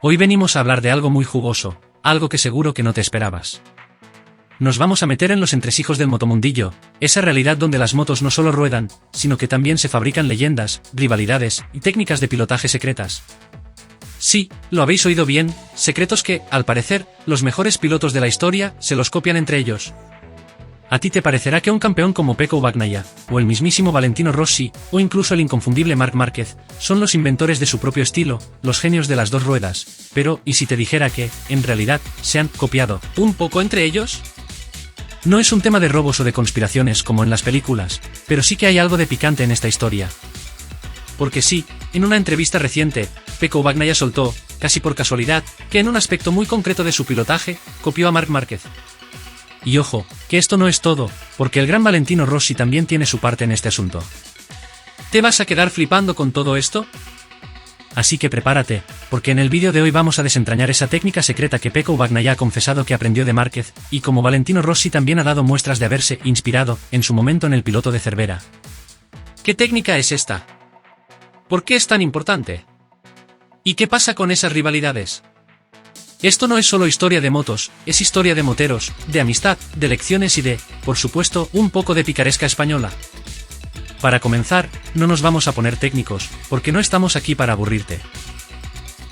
Hoy venimos a hablar de algo muy jugoso, algo que seguro que no te esperabas. Nos vamos a meter en los entresijos del motomundillo, esa realidad donde las motos no solo ruedan, sino que también se fabrican leyendas, rivalidades y técnicas de pilotaje secretas. Sí, lo habéis oído bien, secretos que, al parecer, los mejores pilotos de la historia se los copian entre ellos. A ti te parecerá que un campeón como Pecco Bagnaia, o el mismísimo Valentino Rossi, o incluso el inconfundible Marc Márquez, son los inventores de su propio estilo, los genios de las dos ruedas, pero, ¿y si te dijera que, en realidad, se han copiado un poco entre ellos? No es un tema de robos o de conspiraciones como en las películas, pero sí que hay algo de picante en esta historia. Porque sí, en una entrevista reciente, Pecco Bagnaia soltó, casi por casualidad, que en un aspecto muy concreto de su pilotaje, copió a Marc Márquez. Y ojo, que esto no es todo, porque el gran Valentino Rossi también tiene su parte en este asunto. ¿Te vas a quedar flipando con todo esto? Así que prepárate, porque en el vídeo de hoy vamos a desentrañar esa técnica secreta que Pecco Bagnaia ha confesado que aprendió de Márquez, y como Valentino Rossi también ha dado muestras de haberse inspirado, en su momento en el piloto de Cervera. ¿Qué técnica es esta? ¿Por qué es tan importante? ¿Y qué pasa con esas rivalidades? Esto no es solo historia de motos, es historia de moteros, de amistad, de lecciones y de, por supuesto, un poco de picaresca española. Para comenzar, no nos vamos a poner técnicos, porque no estamos aquí para aburrirte.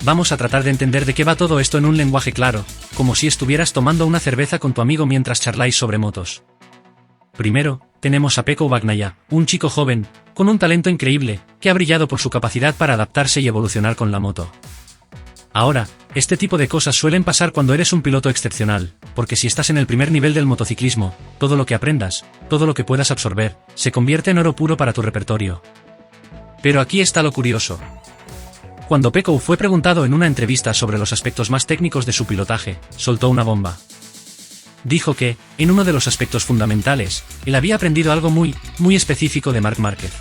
Vamos a tratar de entender de qué va todo esto en un lenguaje claro, como si estuvieras tomando una cerveza con tu amigo mientras charláis sobre motos. Primero, tenemos a Pecco Bagnaia, un chico joven, con un talento increíble, que ha brillado por su capacidad para adaptarse y evolucionar con la moto. Ahora, este tipo de cosas suelen pasar cuando eres un piloto excepcional, porque si estás en el primer nivel del motociclismo, todo lo que aprendas, todo lo que puedas absorber, se convierte en oro puro para tu repertorio. Pero aquí está lo curioso. Cuando Pecco fue preguntado en una entrevista sobre los aspectos más técnicos de su pilotaje, soltó una bomba. Dijo que, en uno de los aspectos fundamentales, él había aprendido algo muy específico de Marc Márquez.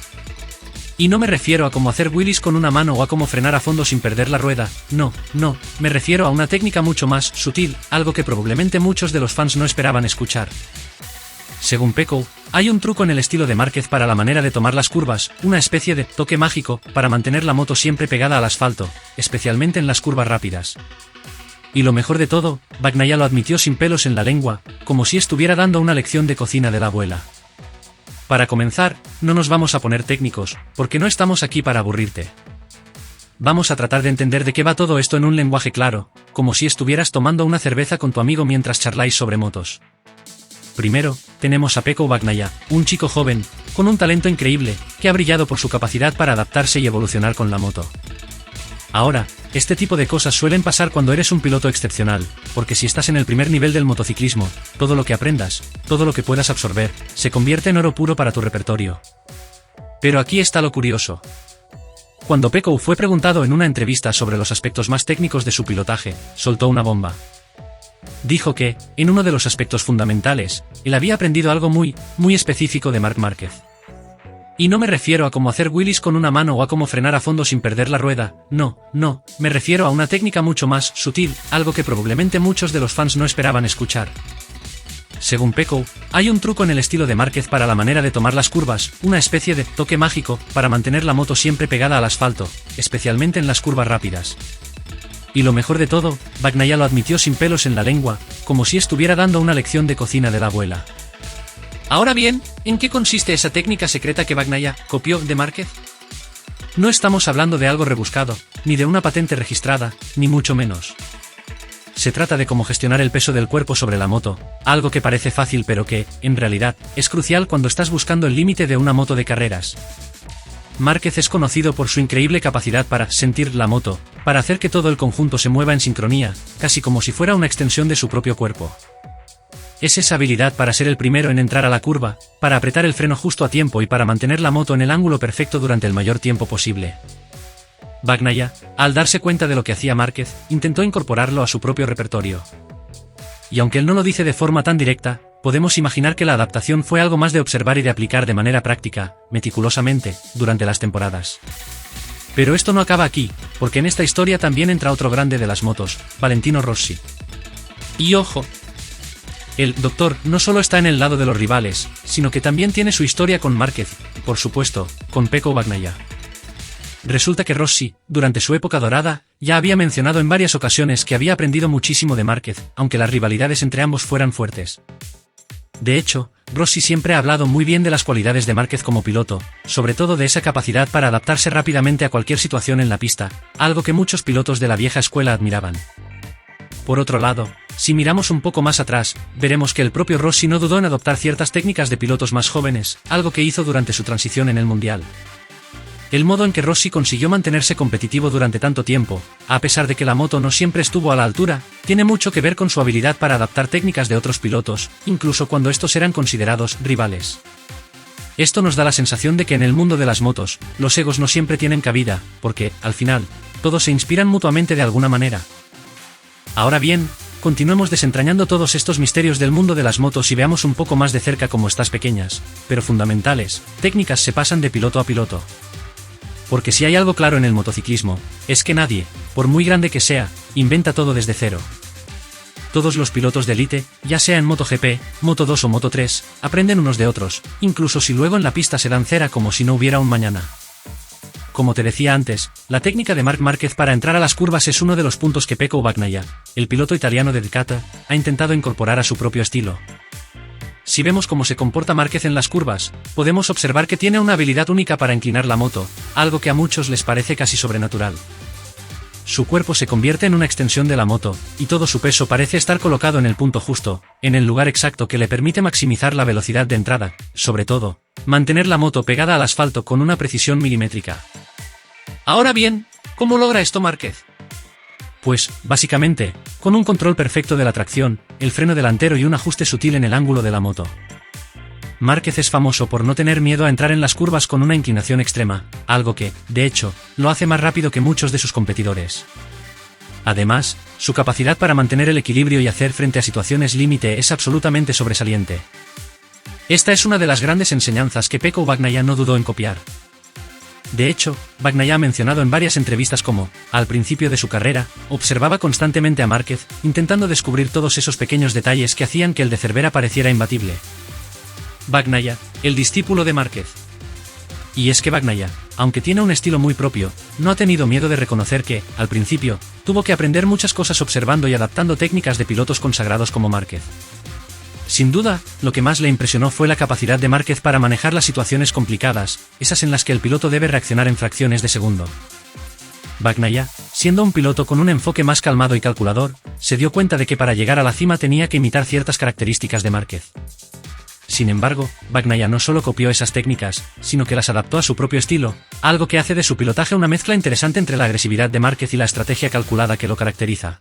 Y no me refiero a cómo hacer wheelies con una mano o a cómo frenar a fondo sin perder la rueda, no, me refiero a una técnica mucho más sutil, algo que probablemente muchos de los fans no esperaban escuchar. Según Pecco, hay un truco en el estilo de Márquez para la manera de tomar las curvas, una especie de toque mágico para mantener la moto siempre pegada al asfalto, especialmente en las curvas rápidas. Y lo mejor de todo, Bagnaia lo admitió sin pelos en la lengua, como si estuviera dando una lección de cocina de la abuela. Para comenzar, no nos vamos a poner técnicos, porque no estamos aquí para aburrirte. Vamos a tratar de entender de qué va todo esto en un lenguaje claro, como si estuvieras tomando una cerveza con tu amigo mientras charláis sobre motos. Primero, tenemos a Pecco Bagnaia, un chico joven, con un talento increíble, que ha brillado por su capacidad para adaptarse y evolucionar con la moto. Ahora, este tipo de cosas suelen pasar cuando eres un piloto excepcional, porque si estás en el primer nivel del motociclismo, todo lo que aprendas, todo lo que puedas absorber, se convierte en oro puro para tu repertorio. Pero aquí está lo curioso. Cuando Pecco fue preguntado en una entrevista sobre los aspectos más técnicos de su pilotaje, soltó una bomba. Dijo que, en uno de los aspectos fundamentales, él había aprendido algo muy específico de Marc Márquez. Y no me refiero a cómo hacer wheelies con una mano o a cómo frenar a fondo sin perder la rueda, no, me refiero a una técnica mucho más sutil, algo que probablemente muchos de los fans no esperaban escuchar. Según Pecco, hay un truco en el estilo de Márquez para la manera de tomar las curvas, una especie de toque mágico para mantener la moto siempre pegada al asfalto, especialmente en las curvas rápidas. Y lo mejor de todo, Bagnaia lo admitió sin pelos en la lengua, como si estuviera dando una lección de cocina de la abuela. Ahora bien, ¿en qué consiste esa técnica secreta que Bagnaia copió de Márquez? No estamos hablando de algo rebuscado, ni de una patente registrada, ni mucho menos. Se trata de cómo gestionar el peso del cuerpo sobre la moto, algo que parece fácil pero que, en realidad, es crucial cuando estás buscando el límite de una moto de carreras. Márquez es conocido por su increíble capacidad para sentir la moto, para hacer que todo el conjunto se mueva en sincronía, casi como si fuera una extensión de su propio cuerpo. Es esa habilidad para ser el primero en entrar a la curva, para apretar el freno justo a tiempo y para mantener la moto en el ángulo perfecto durante el mayor tiempo posible. Bagnaia, al darse cuenta de lo que hacía Márquez, intentó incorporarlo a su propio repertorio. Y aunque él no lo dice de forma tan directa, podemos imaginar que la adaptación fue algo más de observar y de aplicar de manera práctica, meticulosamente, durante las temporadas. Pero esto no acaba aquí, porque en esta historia también entra otro grande de las motos, Valentino Rossi. Y ojo, el doctor no solo está en el lado de los rivales, sino que también tiene su historia con Márquez, por supuesto, con Pecco Bagnaia. Resulta que Rossi, durante su época dorada, ya había mencionado en varias ocasiones que había aprendido muchísimo de Márquez, aunque las rivalidades entre ambos fueran fuertes. De hecho, Rossi siempre ha hablado muy bien de las cualidades de Márquez como piloto, sobre todo de esa capacidad para adaptarse rápidamente a cualquier situación en la pista, algo que muchos pilotos de la vieja escuela admiraban. Por otro lado, si miramos un poco más atrás, veremos que el propio Rossi no dudó en adoptar ciertas técnicas de pilotos más jóvenes, algo que hizo durante su transición en el Mundial. El modo en que Rossi consiguió mantenerse competitivo durante tanto tiempo, a pesar de que la moto no siempre estuvo a la altura, tiene mucho que ver con su habilidad para adaptar técnicas de otros pilotos, incluso cuando estos eran considerados rivales. Esto nos da la sensación de que en el mundo de las motos, los egos no siempre tienen cabida, porque, al final, todos se inspiran mutuamente de alguna manera. Ahora bien, continuemos desentrañando todos estos misterios del mundo de las motos y veamos un poco más de cerca cómo estas pequeñas, pero fundamentales, técnicas se pasan de piloto a piloto. Porque si hay algo claro en el motociclismo, es que nadie, por muy grande que sea, inventa todo desde cero. Todos los pilotos de élite, ya sea en MotoGP, Moto2 o Moto3, aprenden unos de otros, incluso si luego en la pista se dan cera como si no hubiera un mañana. Como te decía antes, la técnica de Marc Márquez para entrar a las curvas es uno de los puntos que Pecco Bagnaia, el piloto italiano de Ducati, ha intentado incorporar a su propio estilo. Si vemos cómo se comporta Márquez en las curvas, podemos observar que tiene una habilidad única para inclinar la moto, algo que a muchos les parece casi sobrenatural. Su cuerpo se convierte en una extensión de la moto, y todo su peso parece estar colocado en el punto justo, en el lugar exacto que le permite maximizar la velocidad de entrada, sobre todo, mantener la moto pegada al asfalto con una precisión milimétrica. Ahora bien, ¿cómo logra esto Márquez? Pues, básicamente, con un control perfecto de la tracción, el freno delantero y un ajuste sutil en el ángulo de la moto. Márquez es famoso por no tener miedo a entrar en las curvas con una inclinación extrema, algo que, de hecho, lo hace más rápido que muchos de sus competidores. Además, su capacidad para mantener el equilibrio y hacer frente a situaciones límite es absolutamente sobresaliente. Esta es una de las grandes enseñanzas que Pecco Bagnaia no dudó en copiar. De hecho, Bagnaia ha mencionado en varias entrevistas cómo, al principio de su carrera, observaba constantemente a Márquez, intentando descubrir todos esos pequeños detalles que hacían que el de Cervera pareciera imbatible. Bagnaia, el discípulo de Márquez. Y es que Bagnaia, aunque tiene un estilo muy propio, no ha tenido miedo de reconocer que, al principio, tuvo que aprender muchas cosas observando y adaptando técnicas de pilotos consagrados como Márquez. Sin duda, lo que más le impresionó fue la capacidad de Márquez para manejar las situaciones complicadas, esas en las que el piloto debe reaccionar en fracciones de segundo. Bagnaia, siendo un piloto con un enfoque más calmado y calculador, se dio cuenta de que para llegar a la cima tenía que imitar ciertas características de Márquez. Sin embargo, Bagnaia no solo copió esas técnicas, sino que las adaptó a su propio estilo, algo que hace de su pilotaje una mezcla interesante entre la agresividad de Márquez y la estrategia calculada que lo caracteriza.